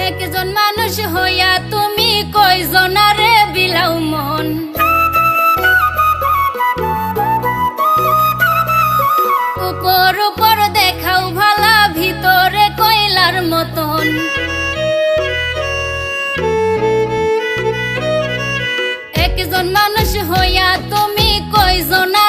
একজন মানুষ হইয়া তুমি কয়জনারে বিলাও মন। উপর উপর দেখাও ভালা, ভিতরে কয়লার মতন। একজন মানুষ হইয়া তুমি কয়জনা